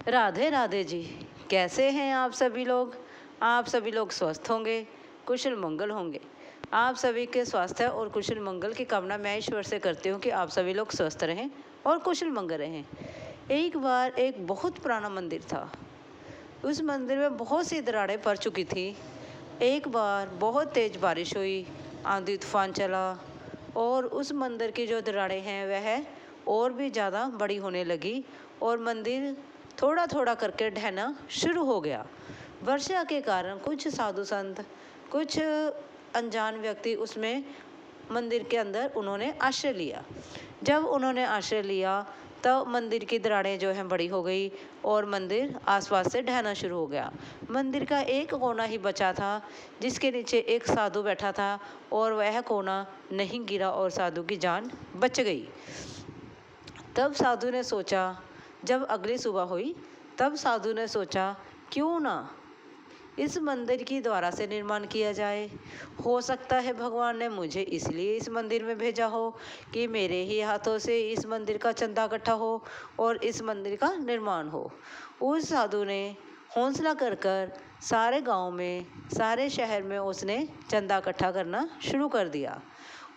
राधे राधे जी। कैसे हैं आप सभी लोग? आप सभी लोग स्वस्थ होंगे, कुशल मंगल होंगे। आप सभी के स्वास्थ्य और कुशल मंगल की कामना मैं ईश्वर से करती हूँ कि आप सभी लोग स्वस्थ रहें और कुशल मंगल रहें। एक बार एक बहुत पुराना मंदिर था। उस मंदिर में बहुत सी दरारें पड़ चुकी थी। एक बार बहुत तेज बारिश हुई, आंधी तूफान चला और उस मंदिर की जो दरारें हैं वह और भी ज़्यादा बड़ी होने लगी और मंदिर थोड़ा थोड़ा करके ढहना शुरू हो गया। वर्षा के कारण कुछ साधु संत, कुछ अनजान व्यक्ति उसमें मंदिर के अंदर उन्होंने आश्रय लिया। जब उन्होंने आश्रय लिया तब मंदिर की दरारें जो हैं बड़ी हो गई और मंदिर आसपास से ढहना शुरू हो गया। मंदिर का एक कोना ही बचा था जिसके नीचे एक साधु बैठा था और वह कोना नहीं गिरा और साधु की जान बच गई। तब साधु ने सोचा, जब अगली सुबह हुई तब साधु ने सोचा क्यों ना इस मंदिर की द्वारा से निर्माण किया जाए। हो सकता है भगवान ने मुझे इसलिए इस मंदिर में भेजा हो कि मेरे ही हाथों से इस मंदिर का चंदा इकट्ठा हो और इस मंदिर का निर्माण हो। उस साधु ने हौसला कर कर सारे गांव में, सारे शहर में उसने चंदा इकट्ठा करना शुरू कर दिया।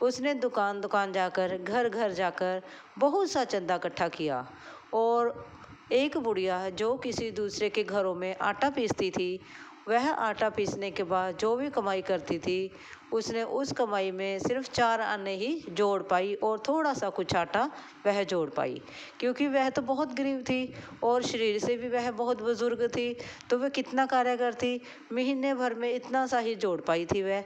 उसने दुकान दुकान जाकर, घर घर जाकर बहुत सा चंदा इकट्ठा किया और एक बुढ़िया जो किसी दूसरे के घरों में आटा पीसती थी, वह आटा पीसने के बाद जो भी कमाई करती थी उसने उस कमाई में सिर्फ 4 आने ही जोड़ पाई और थोड़ा सा कुछ आटा वह जोड़ पाई, क्योंकि वह तो बहुत गरीब थी और शरीर से भी वह बहुत बुजुर्ग थी। तो वह कितना कार्य करती, महीने भर में इतना सा ही जोड़ पाई थी वह।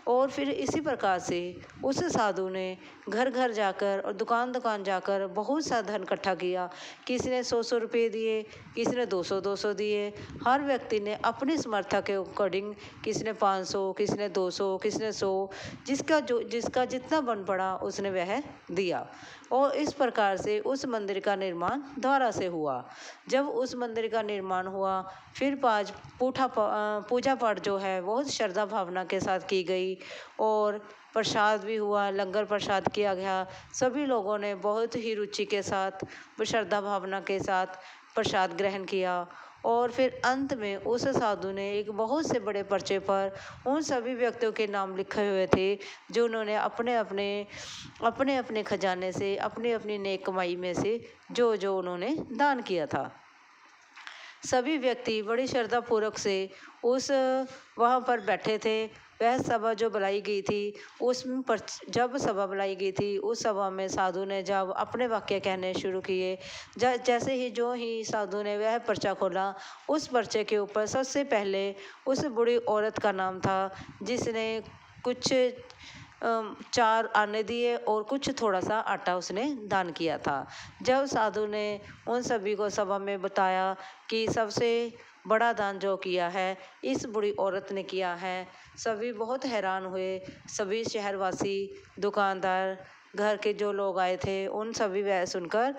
और फिर इसी प्रकार से उस साधु ने घर घर जाकर और दुकान दुकान जाकर बहुत सा धन इकट्ठा किया। किसी ने 100-100 रुपये दिए, किसी ने 200-200 दिए। हर व्यक्ति ने अपनी समर्था के अकॉर्डिंग, किसी ने 500, किसी ने 200, किसी ने 100, जिसका जितना बन पड़ा उसने वह दिया। और इस प्रकार से उस मंदिर का निर्माण दोबारा से हुआ। जब उस मंदिर का निर्माण हुआ फिर पूजा पाठ जो है बहुत श्रद्धा भावना के साथ की गई और प्रसाद भी हुआ, लंगर प्रसाद किया गया। सभी लोगों ने बहुत ही रुचि के साथ, श्रद्धा भावना के साथ प्रसाद ग्रहण किया। और फिर अंत में उस साधु ने एक बहुत से बड़े पर्चे पर उन सभी व्यक्तियों के नाम लिखे हुए थे जो उन्होंने अपने अपने खजाने से, अपनी अपनी नेक कमाई में से जो जो उन्होंने दान किया था। सभी व्यक्ति बड़ी श्रद्धा पूर्वक से उस वहाँ पर बैठे थे। वह सभा जो बुलाई गई थी उसमें जब सभा बुलाई गई थी उस सभा में साधु ने जब अपने वाक्य कहने शुरू किए, जैसे ही जो ही साधु ने वह पर्चा खोला, उस पर्चे के ऊपर सबसे पहले उस बूढ़ी औरत का नाम था जिसने कुछ 4 आने दिए और कुछ थोड़ा सा आटा उसने दान किया था। जब साधु ने उन सभी को सभा में बताया कि सबसे बड़ा दान जो किया है इस बूढ़ी औरत ने किया है, सभी बहुत हैरान हुए। सभी शहरवासी, दुकानदार, घर के जो लोग आए थे उन सभी वह सुनकर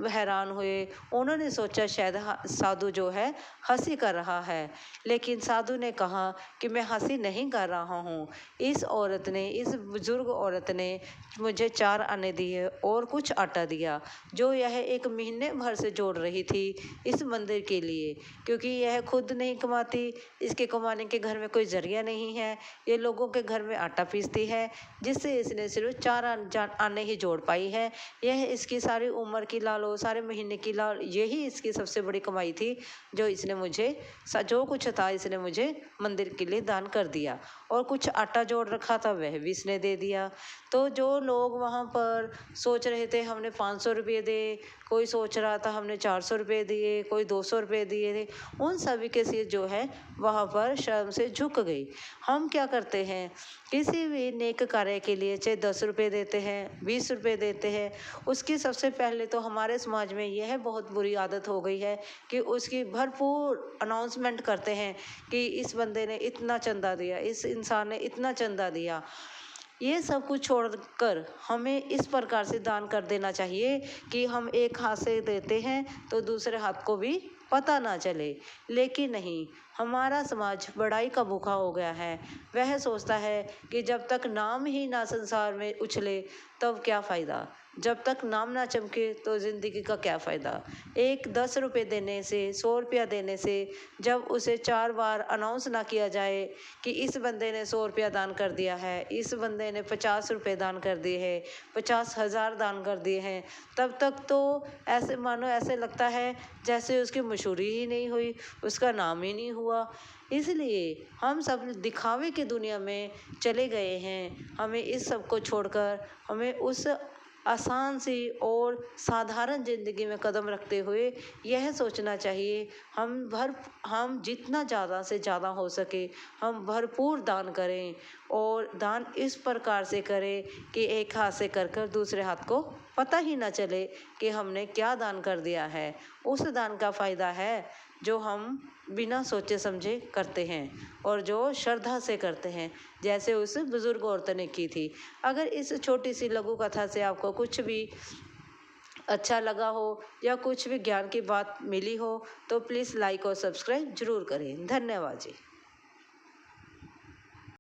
हैरान हुए। उन्होंने सोचा शायद साधु जो है हंसी कर रहा है, लेकिन साधु ने कहा कि मैं हंसी नहीं कर रहा हूँ। इस औरत ने, इस बुजुर्ग औरत ने मुझे 4 आने दिए और कुछ आटा दिया जो यह एक महीने भर से जोड़ रही थी इस मंदिर के लिए, क्योंकि यह खुद नहीं कमाती, इसके कमाने के घर में कोई जरिया नहीं है। ये लोगों के घर में आटा पीसती है जिससे इसने सिर्फ 4 आने ही जोड़ पाई है। यह इसकी सारी उम्र की लालो, सारे महीने की लाल, यही इसकी सबसे बड़ी कमाई थी जो इसने मुझे, जो कुछ था इसने मुझे मंदिर के लिए दान कर दिया। और कुछ आटा जोड़ रखा था वह भी इसने दे दिया। तो जो लोग वहाँ पर सोच रहे थे हमने 500 रुपये दे, कोई सोच रहा था हमने 400 रुपये दिए, कोई 200 रुपये दिए थे, उन सभी के सिर जो है वहाँ पर शर्म से झुक गई। हम क्या करते हैं, किसी भी नेक कार्य के लिए चाहे 10 रुपये देते हैं, 20 रुपये देते हैं, उसकी सबसे पहले तो हमारे समाज में यह बहुत बुरी आदत हो गई है कि उसकी भरपूर अनाउंसमेंट करते हैं कि इस बंदे ने इतना चंदा दिया, इस इंसान ने इतना चंदा दिया। ये सब कुछ छोड़कर हमें इस प्रकार से दान कर देना चाहिए कि हम एक हाथ से देते हैं तो दूसरे हाथ को भी पता ना चले। लेकिन नहीं, हमारा समाज बड़ाई का भूखा हो गया है। वह सोचता है कि जब तक नाम ही ना संसार में उछले तब क्या फ़ायदा। जब तक नाम ना चमके तो ज़िंदगी का क्या फ़ायदा। एक 10 रुपये देने से, 100 रुपया देने से, जब उसे 4 बार अनाउंस ना किया जाए कि इस बंदे ने 100 रुपया दान कर दिया है, इस बंदे ने 50 रुपये दान कर दिए हैं, 50,000 दान कर दिए हैं, तब तक तो ऐसे मानो ऐसे लगता है जैसे उसकी मशहूरी ही नहीं हुई, उसका नाम ही नहीं हुआ। इसलिए हम सब दिखावे की दुनिया में चले गए हैं। हमें इस सब को छोड़कर हमें उस आसान सी और साधारण ज़िंदगी में कदम रखते हुए यह सोचना चाहिए हम जितना ज़्यादा से ज़्यादा हो सके हम भरपूर दान करें, और दान इस प्रकार से करें कि एक हाथ से कर कर दूसरे हाथ को पता ही ना चले कि हमने क्या दान कर दिया है। उस दान का फ़ायदा है जो हम बिना सोचे समझे करते हैं और जो श्रद्धा से करते हैं, जैसे उस बुज़ुर्ग औरत ने की थी। अगर इस छोटी सी लघु कथा से आपको कुछ भी अच्छा लगा हो या कुछ भी ज्ञान की बात मिली हो तो प्लीज़ लाइक और सब्सक्राइब ज़रूर करें। धन्यवाद जी।